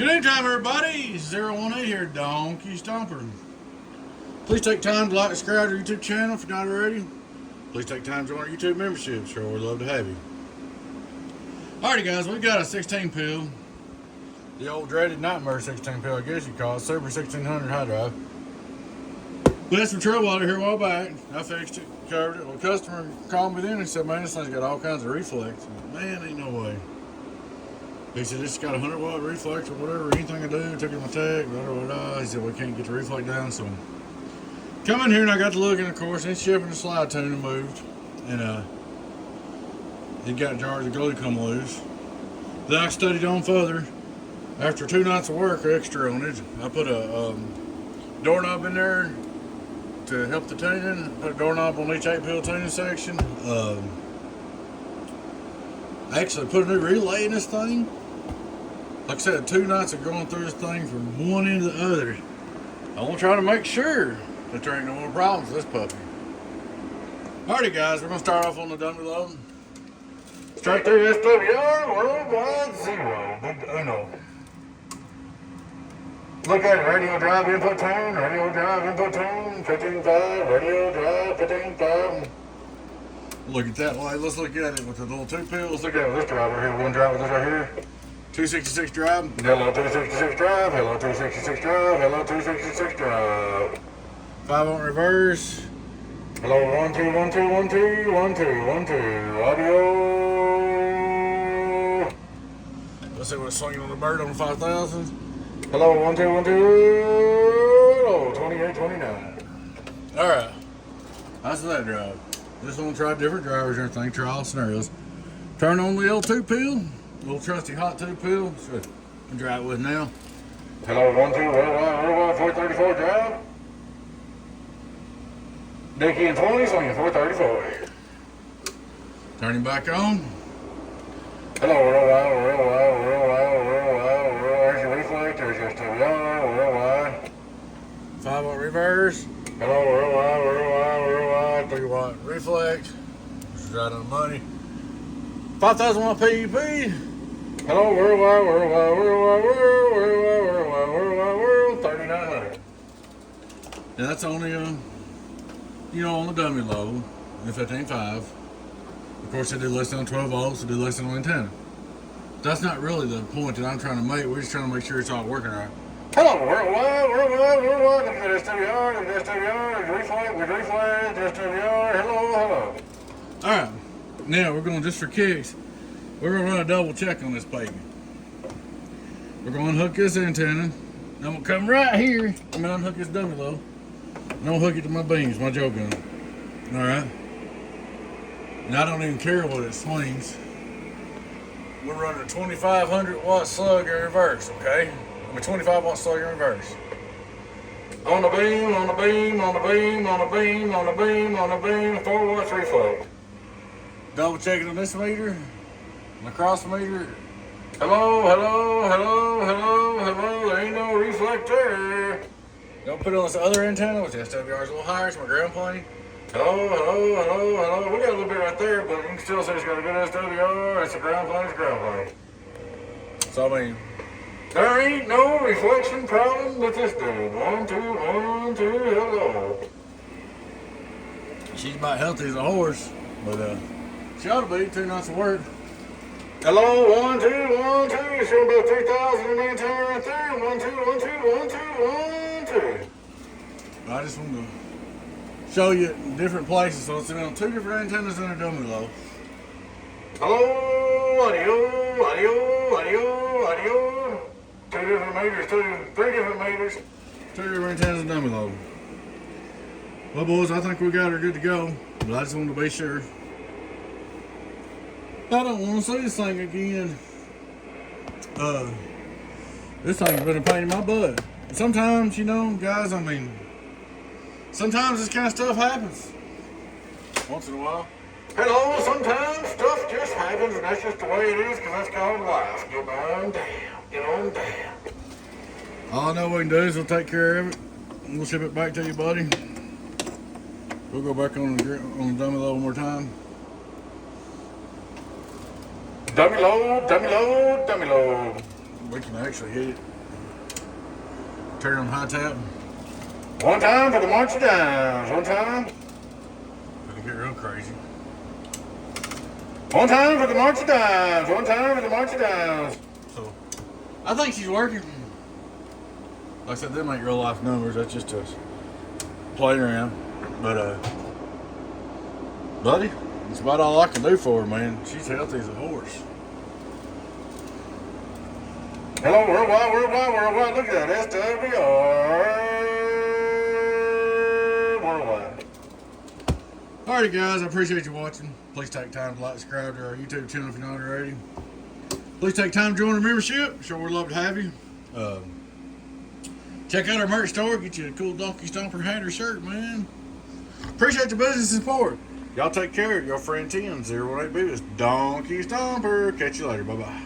Good evening, everybody. 018 here, Donkey Stomper. Please take time to like and subscribe to our YouTube channel if you're not already. Please take time to join our YouTube membership. Sure, we'd love to have you. Alrighty, guys, we got a 16 pill. The old dreaded nightmare 16 pill, I guess you call it. Super 1600 high drive. We had some trouble out here a while back. I fixed it, covered it. Well, a customer called me then and said, man, this thing's got all kinds of reflex. Man, ain't no way. He said, it's got a 100-watt reflex or whatever, anything I do, took it to my tech, blah, blah, blah. He said, we can't get the reflex down, so come in here and I got to looking, of course, and it's shipping the slide tuner moved, and it got jars of glue come loose. Then I studied on further. After 2 nights of work extra on it, I put a doorknob in there to help the tuning, put a doorknob on each 8-pill tuning section. I actually put a new relay in this thing. Like I said, 2 nights of going through this thing from one end to the other. I want to try to make sure that there ain't no more problems with this puppy. Alrighty, guys, we're going to start off on the dummy load. Straight through SWR, worldwide zero. Big uno. Look at it, radio drive input tone, 15.5, radio drive 15.5. Look at that way. Let's look at it with the little 2 pills. Let's look at this drive right here. One drive with this right here. 266 drive. Hello, 266 drive. Hello, 266 drive. Hello, 266 drive. 5 on reverse. Hello, 1 2 1 2 1 2 1 2 1 2. Audio. Let's see what's swinging on the bird on the 5000. Hello, 1 2 1 2. Oh, 28 29. All right. That's that drive. Just want to try different drivers and everything, try all scenarios. Turn on the L2 pill, little trusty hot 2 pill. So I'm dry it with now. Hello, 1 2 worldwide 434 drive. Dickie and 20 swinging 434. Turn him back on. Hello, worldwide. There's your reflex, there's your SWR, worldwide. 5-watt reverse. Hello, worldwide, 3-watt reflex. This is right on the money. 5,000 watt PUP. Hello, worldwide, 3,900. Now that's only on the dummy load, the 15.5. Of course, they do less than 12 volts, they do less than an antenna. That's not really the point that I'm trying to make. We're just trying to make sure it's all working right. Hello, worldwide, look at SWR, reflex, SWR, hello. Alright, now we're going, just for kicks, we're going to run a double check on this baby. We're going to unhook this antenna. I'm going to come right here, I'm going to unhook this dummy low, and I'll hook it to my beams, my Joe gun. Alright, and I don't even care what it swings. We're running a 2,500 watt slug in reverse, okay? I'm a 25-watt slug in reverse. On the beam, 4 watts reflex. Double checking on this meter, and across the meter. Hello, there ain't no reflect there. Don't put it on this other antenna, which the SWR is a little higher, it's my ground plane. Hello. We got a little bit right there, but you can still say it's got a good SWR, it's a ground plane. So, I mean, there ain't no reflection problem with this dude. 1 2 1 2, hello. She's about healthy as a horse, but she ought to be 2 nights of work. Hello, 1 2 1 2. It's showing about 3,000 in the antenna right there. 1 2 1 2 1 2 1 2. I just want to show you in different places, so it's on 2 different antennas in a dummy low. Hello, audio. 2 different meters, 3 different meters. 2 different antennas and dummy load. Well, boys, I think we got her good to go, but I just wanted to be sure. I don't want to see this thing again. This thing's been a pain in my butt. Sometimes, guys, sometimes this kind of stuff happens. Once in a while. Hello, sometimes stuff just happens, and that's just the way it is, because that's called life. Get on down. All I know we can do is we'll take care of it, and we'll ship it back to you, buddy. We'll go back on the dummy load one more time. Dummy load. We can actually hit it. Turn on high tap. One time for the march downs. One time. We can get real crazy. One time for the march downs. One time for the march downs. So, I think she's working. Like I said, them ain't real life numbers. That's just us playing around. But, buddy, that's about all I can do for her, man. She's healthy as a horse. Hello, worldwide, worldwide, worldwide. Look at that. SWR. Worldwide. Alrighty, guys. I appreciate you watching. Please take time to like, subscribe to our YouTube channel if you're not already. Please take time to join our membership. Sure, we'd love to have you. Check out our merch store. Get you a cool Donkey Stomper hat or shirt, man. Appreciate the business support. Y'all take care. Your friend Tim, 018 Business. Donkey Stomper. Catch you later. Bye-bye.